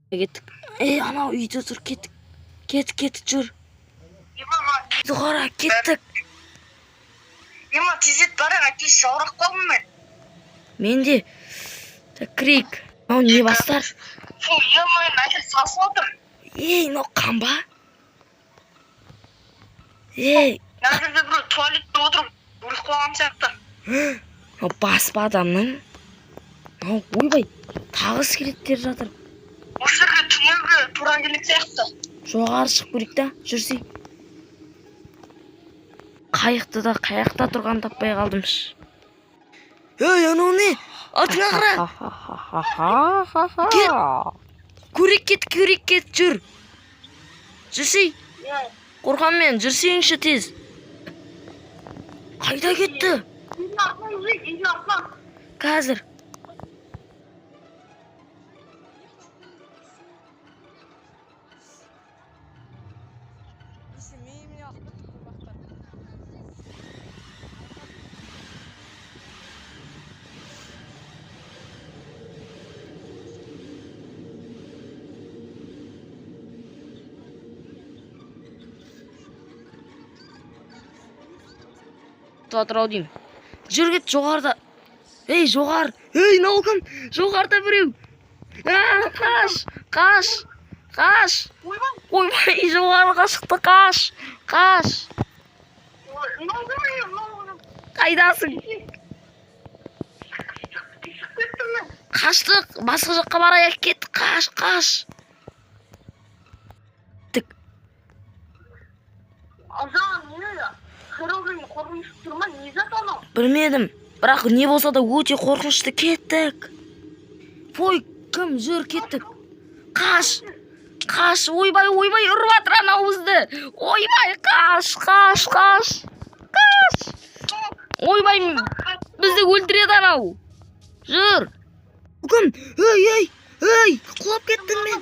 Кеттік. Анау үйде тұр, кеттік. Кеттік, жүр. Қара, кеттік. Тезет бараң, әкес жаурақ қалдым мен. Менде. Крик. Мынау не бастар? Әкес сасып отыр. Мынау қанба? Нәзірде бір туалетте отырып, өліп қалған сияқты. Мынау баспа адамның. Мынау ойбай, тағы скелеттер жатыр. Осы жерге түнеуге тура келетін сияқты. Жоғары шығып көрейік та, жүрсей. Қайықты да қаяқта тұрған таппай қалдымш. Анау не? Артыңа қара. Көрек кет, жүр. Жүрсей. Қорқам мен, жүрсейіңші тез. Қайда кетті? Қазір. Атырау деймін. Жүр кет, жоғарда. Жоғар. Наукым, жоғарда біреу. Қаш. Ойбай, жоғарыға шықты, қаш. Қайдасың? Қаштық, басқа жаққа барайық, кет, қаш. Тік. Білмедім, бірақ не болса да өте қорқынышты. Кеттік. Кім жүр, кеттік. Қаш, ойбай, ұрып атыр анау бізді. Ойбай, қаш. Ойбай, бізді өлтіреді анау. Жүр. Кім? Құлап кеттім мен.